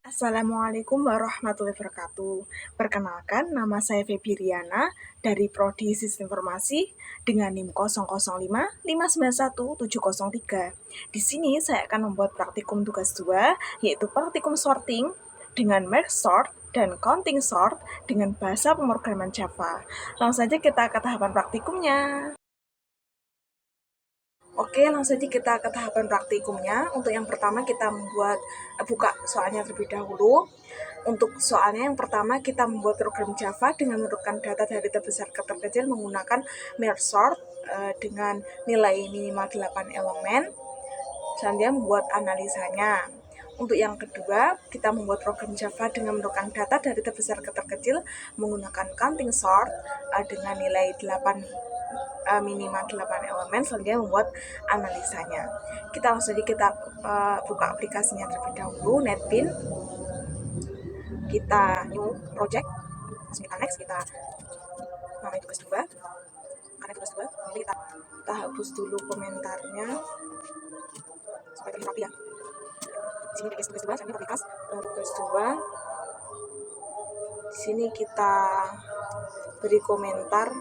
Assalamualaikum warahmatullahi wabarakatuh. Perkenalkan, nama saya Febi Riana dari Prodi Sistem Informasi dengan NIM 005591703. Di sini saya akan membuat praktikum tugas 2, yaitu praktikum sorting dengan merge sort dan counting sort dengan bahasa pemrograman Java. Langsung saja kita ke tahapan praktikumnya. Oke, langsung saja kita ke tahapan praktikumnya. Untuk yang pertama kita buka soalnya terlebih dahulu. Untuk soalnya yang pertama kita membuat program Java dengan menurunkan data dari terbesar ke terkecil menggunakan merge sort dengan nilai minimal 8 elemen. Selanjutnya membuat analisanya. Untuk yang kedua, kita membuat program Java dengan menurunkan data dari terbesar ke terkecil menggunakan counting sort dengan nilai 8 minimal 8 elemen. Selanjutnya membuat analisanya. Kita langsung saja kita buka aplikasinya terlebih dahulu, NetBeans. Kita new project, langsung kita next, kita namanya tugas 2. Karena tugas 2, jadi kita hapus dulu komentarnya supaya terlihat rapi ya. Di sini tugas 2, saya aplikasi tugas 2. Di sini kita beri komentar.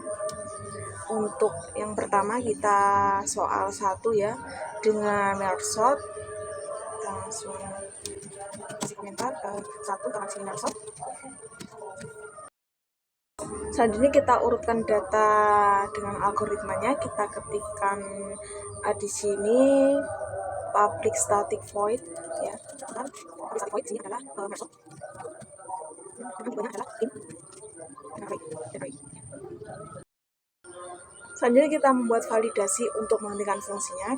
Untuk yang pertama kita soal 1 ya, dengan merge sort. Kita langsung kasih komentar 1 karena sini merge sort. Selanjutnya kita urutkan data dengan algoritmanya. Kita ketikkan di sini public static void ya. Public static void sini adalah merge sort. Namanya adalah in array. Selanjutnya kita membuat validasi untuk menghentikan fungsinya.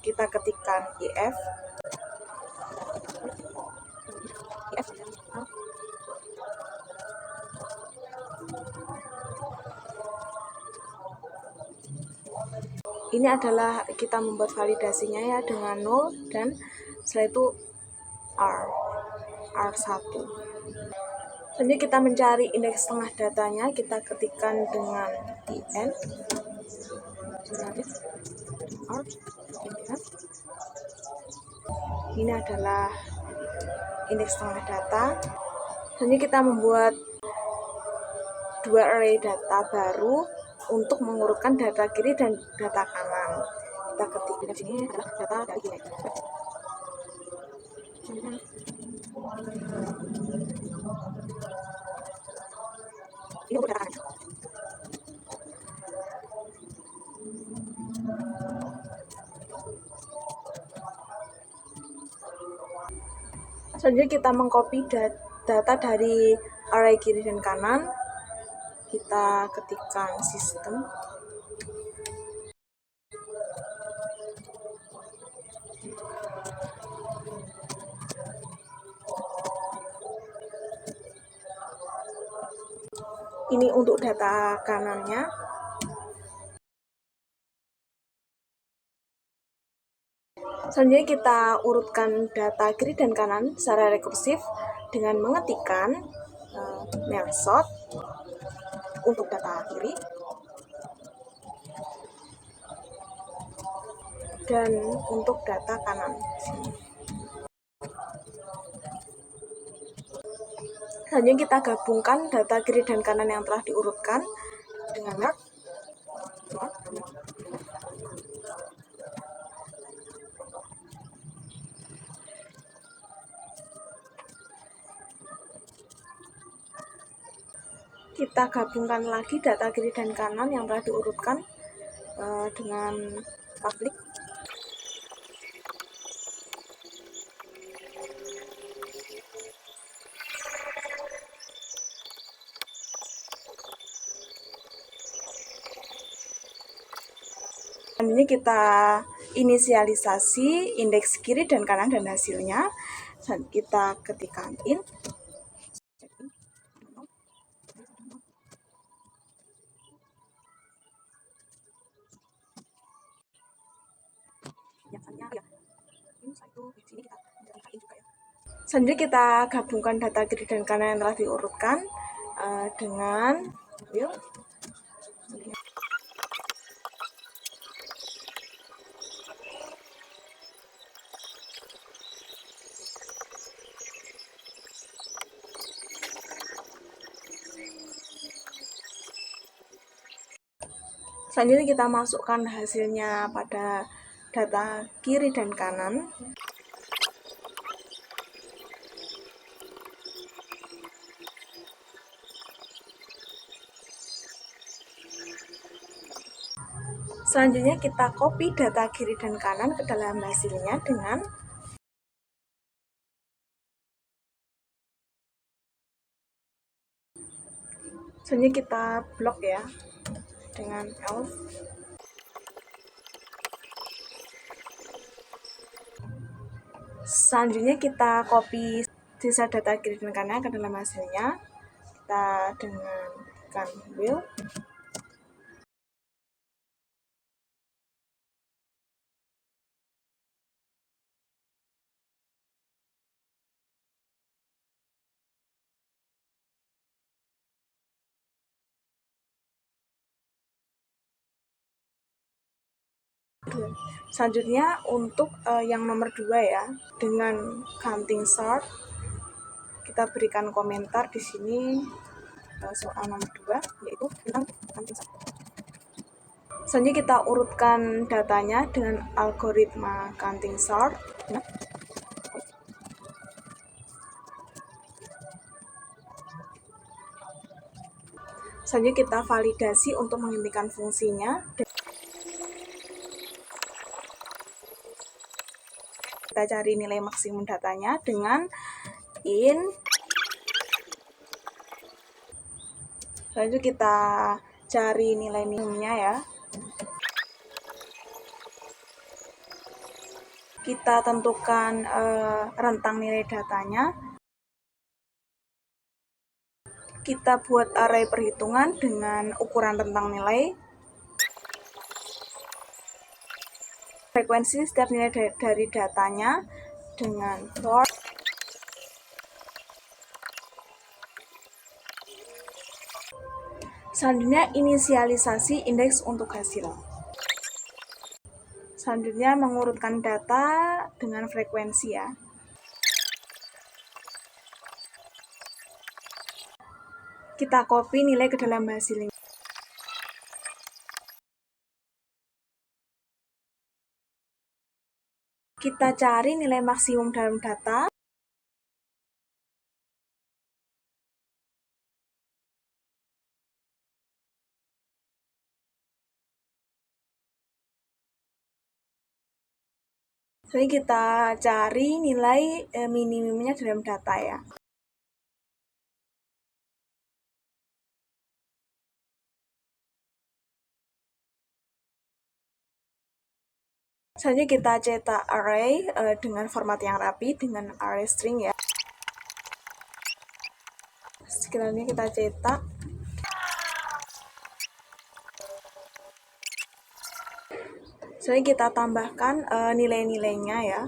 Kita ketikkan if ini adalah kita membuat validasinya ya dengan 0 dan setelah itu R1. Selanjutnya kita mencari indeks tengah datanya, kita ketikkan dengan in R. Ini adalah indeks tengah data. Selanjutnya kita membuat 2 array data baru untuk mengurutkan data kiri dan data kanan. Kita ketik di sini adalah data dari kiri. Ini untuk data kanan. Selanjutnya kita mengcopy data dari array kiri dan kanan. Kita ketikkan sistem. Ini untuk data kanannya. Selanjutnya kita urutkan data kiri dan kanan secara rekursif dengan mengetikkan merge sort untuk data kiri dan untuk data kanan. Selanjutnya kita gabungkan data kiri dan kanan yang telah diurutkan dengan merge. Kita gabungkan lagi data kiri dan kanan yang telah diurutkan dengan public. Selanjutnya kita inisialisasi indeks kiri dan kanan dan hasilnya. Kita ketikkan in. Selanjutnya kita gabungkan data kiri dan kanan yang telah diurutkan dengan Selanjutnya kita masukkan hasilnya pada data kiri dan kanan. Selanjutnya kita copy data kiri dan kanan ke dalam hasilnya dengan selanjutnya kita blok ya dengan else. Selanjutnya kita copy sisa data kiri dan kanan ke dalam hasilnya. Kita dengan tekan will. Selanjutnya untuk yang nomor 2 ya, dengan counting sort kita berikan komentar di sini soal nomor 2 yaitu tentang counting sort. Selanjutnya kita urutkan datanya dengan algoritma counting sort. Selanjutnya kita validasi untuk menghentikan fungsinya. Kita cari nilai maksimum datanya dengan in. Selanjutnya kita cari nilai minimumnya ya. Kita tentukan rentang nilai datanya. Kita buat array perhitungan dengan ukuran rentang nilai. Frekuensi setiap nilai dari datanya dengan for. Selanjutnya inisialisasi indeks untuk hasil. Selanjutnya mengurutkan data dengan frekuensi ya. Kita copy nilai ke dalam hasilnya. Kita cari nilai maksimum dalam data. Jadi kita cari nilai minimumnya dalam data ya. Selanjutnya kita cetak array dengan format yang rapi dengan array string ya. Sekiranya kita cetak. Selanjutnya kita tambahkan nilai-nilainya ya.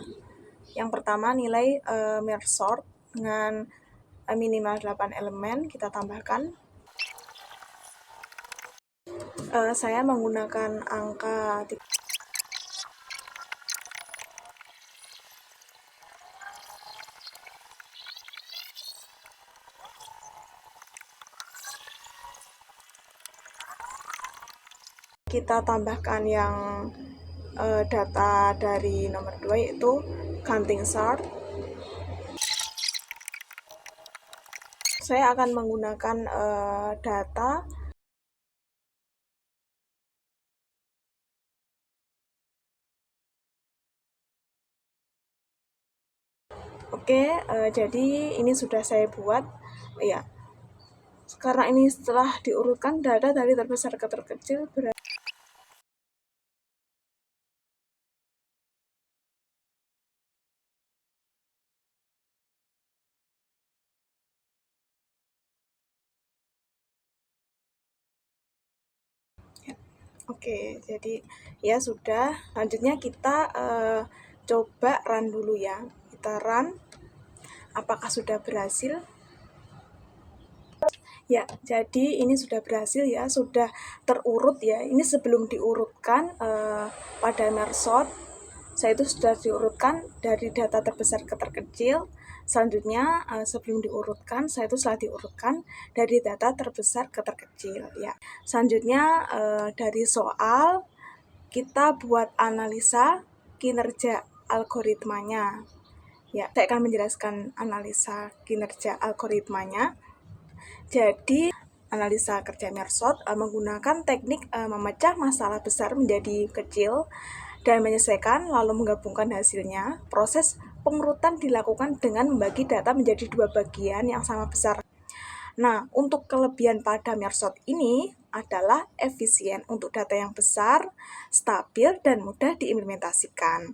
Yang pertama nilai merge sort dengan minimal 8 elemen kita tambahkan. Saya menggunakan angka kita tambahkan yang data dari nomor 2 yaitu counting sort. Saya akan menggunakan data jadi ini sudah saya buat ya. Karena ini setelah diurutkan data dari terbesar ke terkecil jadi ya sudah. Selanjutnya kita coba run dulu ya. Kita run. Apakah sudah berhasil? Ya, jadi ini sudah berhasil ya, sudah terurut ya. Ini sebelum diurutkan pada merge sort. Saya itu sudah diurutkan dari data terbesar ke terkecil. Selanjutnya sebelum diurutkan, saya itu setelah diurutkan dari data terbesar ke terkecil ya. Selanjutnya dari soal kita buat analisa kinerja algoritmanya. Ya, saya akan menjelaskan analisa kinerja algoritmanya. Jadi, analisa kerja Mersot menggunakan teknik memecah masalah besar menjadi kecil dan menyelesaikan lalu menggabungkan hasilnya. Proses pengurutan dilakukan dengan membagi data menjadi dua bagian yang sama besar. Nah, untuk kelebihan pada Mersot ini adalah efisien untuk data yang besar, stabil, dan mudah diimplementasikan.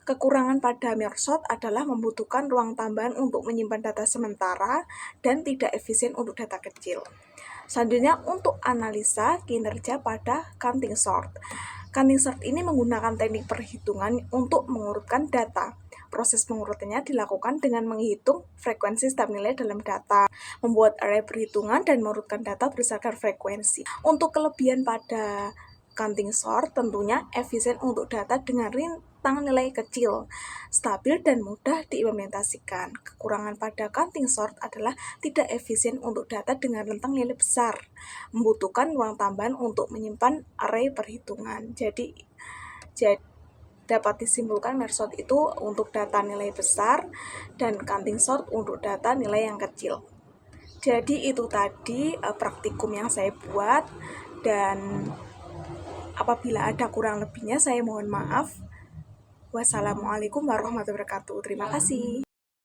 Kekurangan pada Mersot adalah membutuhkan ruang tambahan untuk menyimpan data sementara dan tidak efisien untuk data kecil. Selanjutnya, untuk analisa kinerja pada counting sort. Counting sort ini menggunakan teknik perhitungan untuk mengurutkan data. Proses pengurutannya dilakukan dengan menghitung frekuensi setiap nilai dalam data, membuat array perhitungan, dan mengurutkan data berdasarkan frekuensi. Untuk kelebihan pada counting sort tentunya efisien untuk data dengan rentang nilai kecil, stabil, dan mudah diimplementasikan. Kekurangan pada counting sort adalah tidak efisien untuk data dengan rentang nilai besar, membutuhkan ruang tambahan untuk menyimpan array perhitungan. Jadi dapat disimpulkan Mersot itu untuk data nilai besar dan counting sort untuk data nilai yang kecil. Jadi itu tadi praktikum yang saya buat, dan apabila ada kurang lebihnya saya mohon maaf. Wassalamualaikum warahmatullahi wabarakatuh. Terima kasih.